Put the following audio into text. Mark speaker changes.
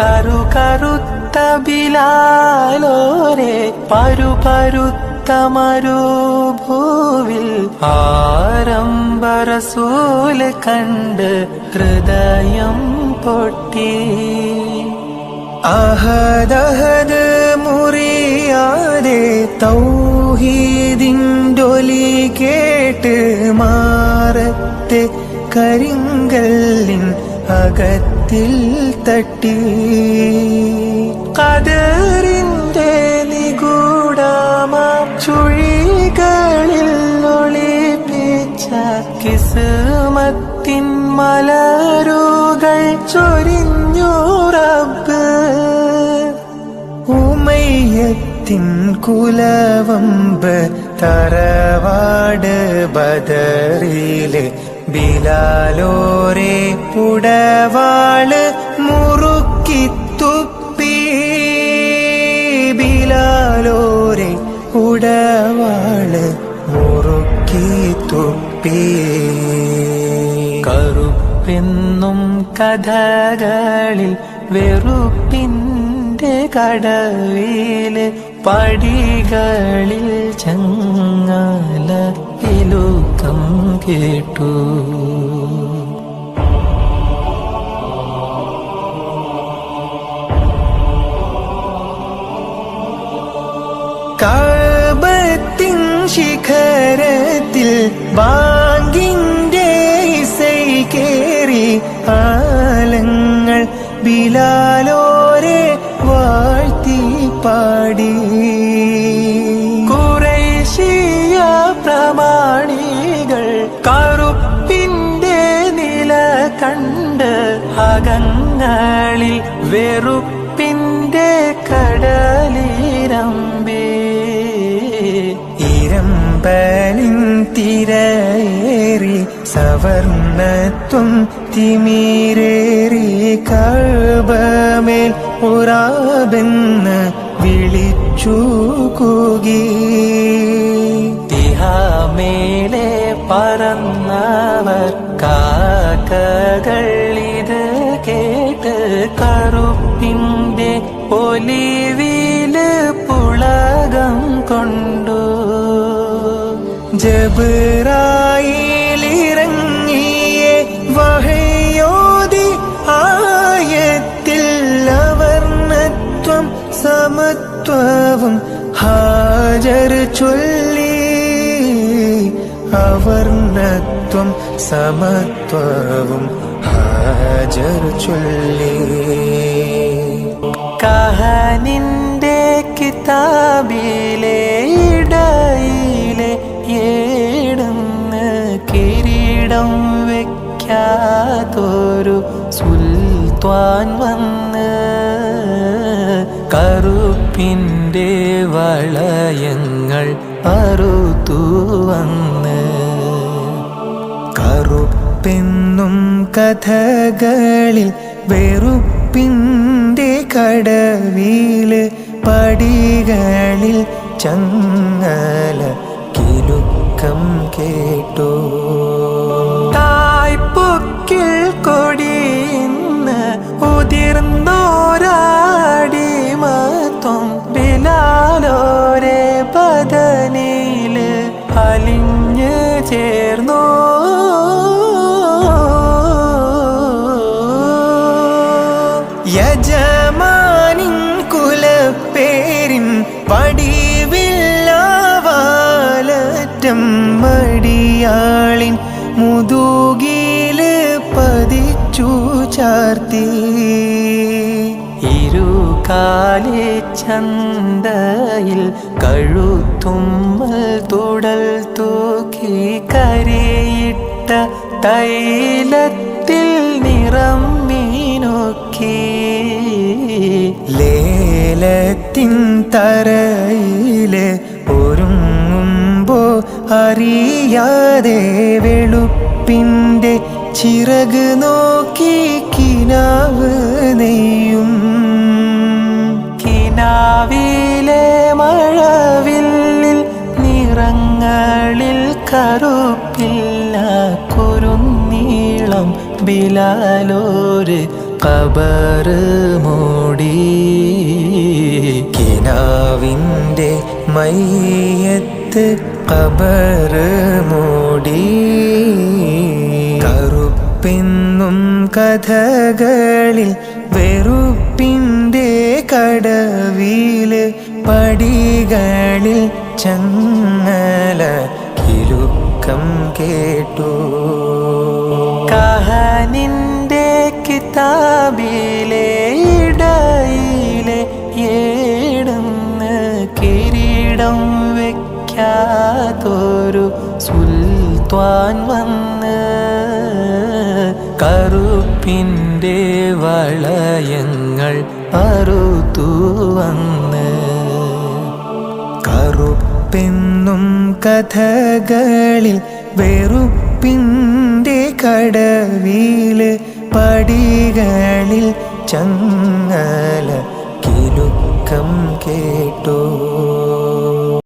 Speaker 1: കറുത്ത ബിലാലോരെ പരുപരുത്ത മരുഭൂവിൽ ആരംഭ റസൂൽ കണ്ട് ഹൃദയം പൊട്ടി. അഹദ് മുറിയാതെ തൗഹീദിൻഡൊലി കേട്ട് മാറത്തെ കരിങ്കല്ലിൻ അകത്തിൽ തട്ടി. ഖദറിന്റെ നിഗൂഢമാ ചുഴികളിൽ ഒളിപ്പിച്ച കിസ്മത്തിൻ മലരുകൾ ചൊരിഞ്ഞു റബ്ബ്. ഉമയ്യത്തിൻ കുലവമ്പ് തറവാട് ബദറിലെ ബിലാലോരെ പുടവാള് മുറുക്കി തുപ്പി. ബിലാലോരെ പുടവാള് മുറുക്കി തുപ്പി. കറുപ്പെന്നും കഥകളിൽ വെറുപ്പിന്റെ കടവില് പടികളിൽ ചങ്ങല ഇലുക്കം കേട്ടു. കഅബത്തിൻ ശിഖരത്തിൽ ബാങ്കിന്റെ ഇസൈ കേറി ആലങ്ങൾ ബിലാലോരെ വാഴ്ത്തി പാടി. ഖുറൈശിയ പ്രമാണികൾ കറുപ്പിന്റെ നില കണ്ട് അകങ്ങളിൽ വെറുപ്പിന്റെ കടലിരമ്പേ. ഇരമ്പലിൻ തിരയേറി സവർണത്വം തിമിരേറി കഅബമേൽ ഉറാബെന്ന് വിളിച്ചു കൂകി. തിഹാമേലെ പറന്നവർ കാക്കകൾ ഇത് കേട്ട് കറുപ്പിന്റെ ഒലിവില് പുളകം കൊണ്ടു. ജബ്രായീലിറങ്ങിയെ വഹയോതി ആയത്തിൽ അവർണത്വം സമത്വവും ഹാജർ ചൊല്ലി. അവർണത്വം സമത്വവും ഹാജർ ചൊല്ലി. കഹനിന്റെ കിതാബിലെ ഇടയിലെ ഏടുന്ന് കിരീടം വെക്കാതൊരു സുൽത്താൻ വന്ന് കറുപ്പിന്റെ വളയങ്ങൾ അറുത്തു വന്ന്. കറുപ്പെന്നും കഥകളിൽ വെറുപ്പിന്റെ കടവില് പടികളിൽ ചങ്ങല കിലുക്കം കേട്ടു. തായ്പൊക്കിൽ കൊടിയിന്ന് ഉതിർന്നോരാടിമത്വം ബിലാലോരെ ബദനില് അലിഞ്ഞ് ചേർന്നു. യജമാനിൻ കുലപ്പേരിൻ വടിവില്ലാവാലറ്റം മടിയാളിൻ മുതുകില് പതിച്ചു ചാർത്തി. ഇരുകാലി ചന്തയിൽ കഴുത്തുമ്മൽ തുടൽ തൂക്കി കരിയിട്ട തൈലത്തിൽ നിറം മീനൊക്കി. ലേലത്തിൻ തറയില് ഒരുങ്ങുമ്പോ അറിയാതെ വെളുപ്പിന്റെ ചിറക് നോക്കി കിനാവ് നെയ്യും. കിനാവിലെ മഴവില്ലിൽ നിറങ്ങളിൽ കറുപ്പില്ല കുറുനീളം ബിലാലോര് ഖബറ് മയ്യത്ത് ഖബറ് മൂടി. കറുപ്പെന്നും കഥകളിൽ വെറുപ്പിൻ്റെ കടവില് പടികളിൽ ചങ്ങല കിലുക്കം കേട്ടു. കഹനിൻ്റെ കിതാബിലെ ഇടയിലെ ഏടുന്ന് കിരീടം വെക്കാത്തൊരു സുൽത്താൻ വന്ന് കറുപ്പിൻ്റെ വളയങ്ങൾ അറുത്തു വന്ന്. കറുപ്പെന്നും കഥകളിൽ വെറുപ്പിൻ്റെ കടവില് പടികളിൽ ചങ്ങല കിലുക്കം കേട്ടു.